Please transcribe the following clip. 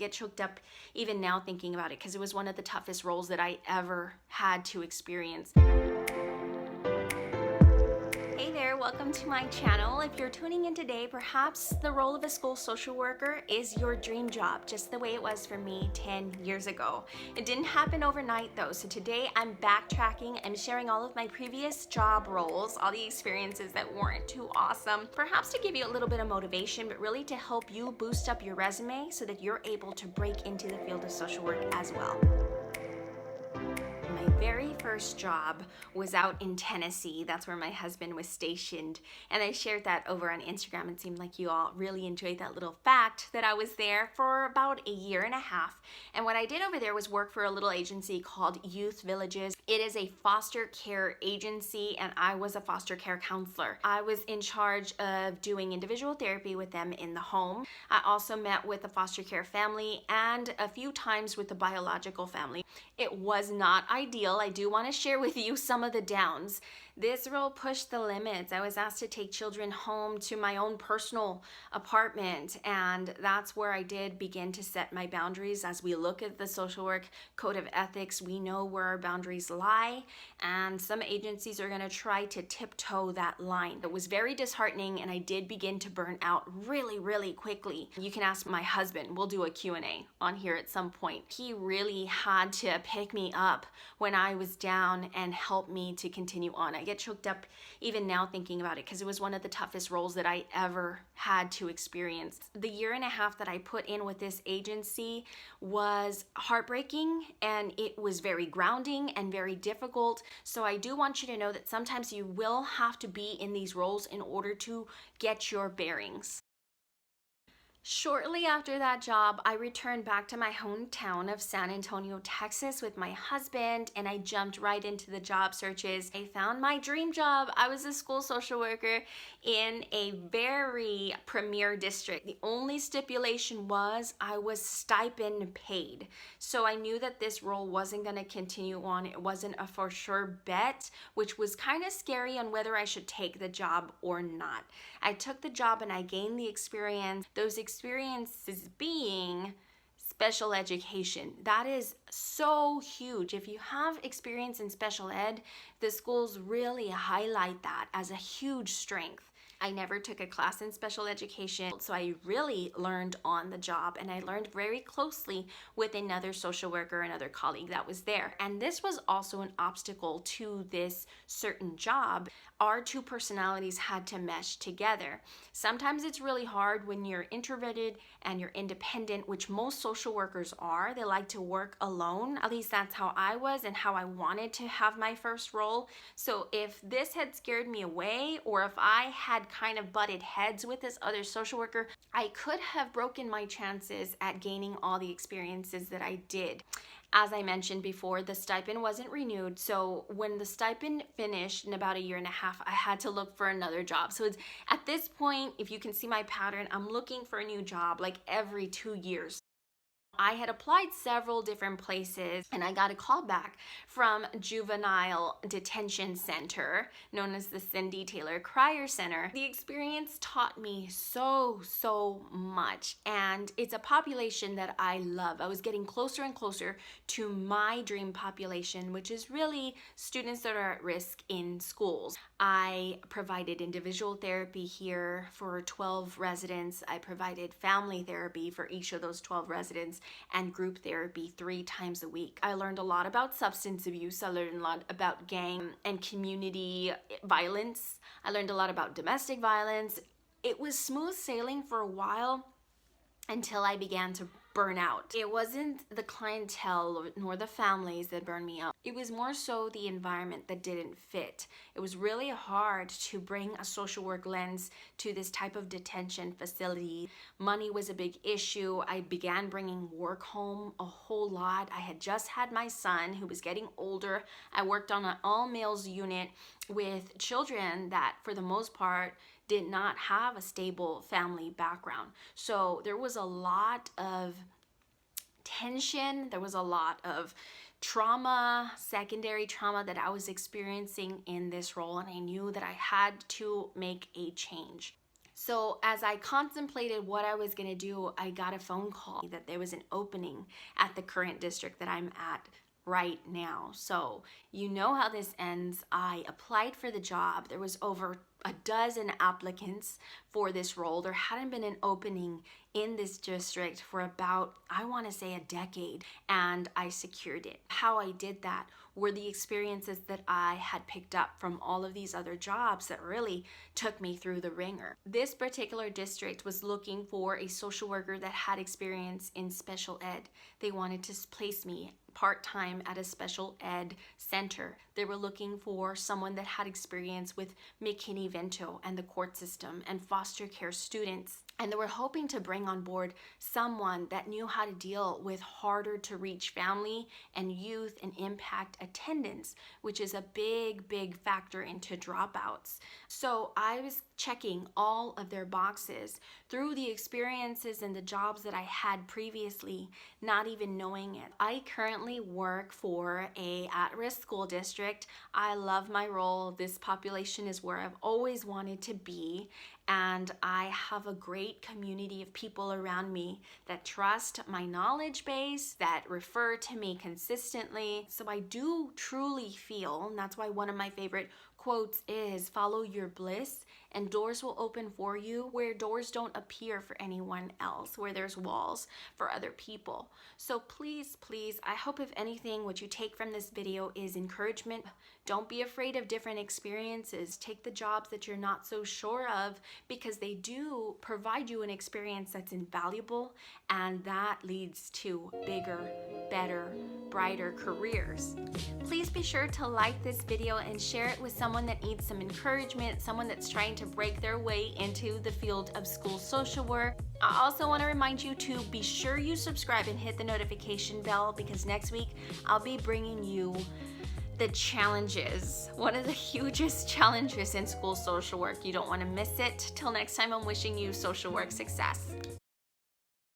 get choked up even now thinking about it because it was one of the toughest roles that I ever had to experience. Hey there, welcome to my channel. If you're tuning in today, perhaps the role of a school social worker is your dream job, just the way it was for me 10 years ago. It didn't happen overnight though, so today I'm backtracking. I'm sharing all of my previous job roles, all the experiences that weren't too awesome, perhaps to give you a little bit of motivation, but really to help you boost up your resume so that you're able to break into the field of social work as well. My very first job was out in Tennessee. That's where my husband was stationed. And I shared that over on Instagram. It seemed like you all really enjoyed that little fact that I was there for about a year and a half. And what I did over there was work for a little agency called Youth Villages. It is a foster care agency, and I was a foster care counselor. I was in charge of doing individual therapy with them in the home. I also met with the foster care family and a few times with the biological family. It was not ideal. I do want to share with you some of the downs. This role pushed the limits. I was asked to take children home to my own personal apartment, and that's where I did begin to set my boundaries. As we look at the social work code of ethics, we know where our boundaries lie, and some agencies are going to try to tiptoe that line. It was very disheartening, and I did begin to burn out really quickly. You can ask my husband. We'll do a Q&A on here at some point. He really had to pick me up when I was down and help me to continue on. I get choked up even now thinking about it because it was one of the toughest roles that I ever had to experience. The year and a half that I put in with this agency was heartbreaking, and it was very grounding and very difficult. So I do want you to know that sometimes you will have to be in these roles in order to get your bearings. Shortly after that job, I returned back to my hometown of San Antonio, Texas with my husband, and I jumped right into the job searches. I found my dream job. I was a school social worker in a very premier district. The only stipulation was I was stipend paid. So I knew that this role wasn't going to continue on. It wasn't a for sure bet, which was kind of scary on whether I should take the job or not. I took the job and I gained the experience. Those experiences being special education. That is so huge. If you have experience in special ed, the schools really highlight that as a huge strength. I never took a class in special education, so I really learned on the job, and I learned very closely with another social worker, another colleague that was there. And this was also an obstacle to this certain job. Our two personalities had to mesh together. Sometimes it's really hard when you're introverted and you're independent, which most social workers are. They like to work alone. At least that's how I was and how I wanted to have my first role. So if this had scared me away, or if I had kind of butted heads with this other social worker, I could have broken my chances at gaining all the experiences that I did. As I mentioned before, the stipend wasn't renewed. So when the stipend finished in about a year and a half, I had to look for another job. So it's at this point, if you can see my pattern, I'm looking for a new job like every 2 years. I had applied several different places, and I got a call back from Juvenile Detention Center, known as the Cindy Taylor Crier Center. The experience taught me so much, and it's a population that I love. I was getting closer and closer to my dream population, which is really students that are at risk in schools. I provided individual therapy here for 12 residents. I provided family therapy for each of those 12 residents, and group therapy 3 times a week. I learned a lot about substance abuse. I learned a lot about gang and community violence. I learned a lot about domestic violence. It was smooth sailing for a while until I began to burn out. It wasn't the clientele nor the families that burned me out. It was more so the environment that didn't fit. It was really hard to bring a social work lens to this type of detention facility. Money was a big issue. I began bringing work home a whole lot. I had just had my son who was getting older. I worked on an all-males unit with children that, for the most part, did not have a stable family background. So there was a lot of tension. There was a lot of trauma, secondary trauma that I was experiencing in this role, and I knew that I had to make a change. So as I contemplated what I was gonna do, I got a phone call that there was an opening at the current district that I'm at right now. So you know how this ends. I applied for the job. There was over a dozen applicants for this role. There hadn't been an opening in this district for about, I want to say, a decade, and I secured it. How I did that were the experiences that I had picked up from all of these other jobs that really took me through the ringer. This particular district was looking for a social worker that had experience in special ed. They wanted to place me part-time at a special ed center. They were looking for someone that had experience with McKinney-Vento and the court system and foster care students. And they were hoping to bring on board someone that knew how to deal with harder to reach family and youth and impact attendance, which is a big factor into dropouts. So I was checking all of their boxes through the experiences and the jobs that I had previously, not even knowing it. I currently work for a at-risk school district. I love my role. This population is where I've always wanted to be, and I have a great community of people around me that trust my knowledge base, that refer to me consistently. So I do truly feel, and that's why one of my favorite quotes is, follow your bliss and doors will open for you where doors don't appear for anyone else, where there's walls for other people. So please, I hope if anything, what you take from this video is encouragement. Don't be afraid of different experiences. Take the jobs that you're not so sure of, because they do provide you an experience that's invaluable, and that leads to bigger, better, brighter careers. Please be sure to like this video and share it with someone that needs some encouragement, someone that's trying to break their way into the field of school social work. I also want to remind you to be sure you subscribe and hit the notification bell, because next week I'll be bringing you the challenges, one of the hugest challenges in school social work. You don't want to miss it. Till next time, I'm wishing you social work success.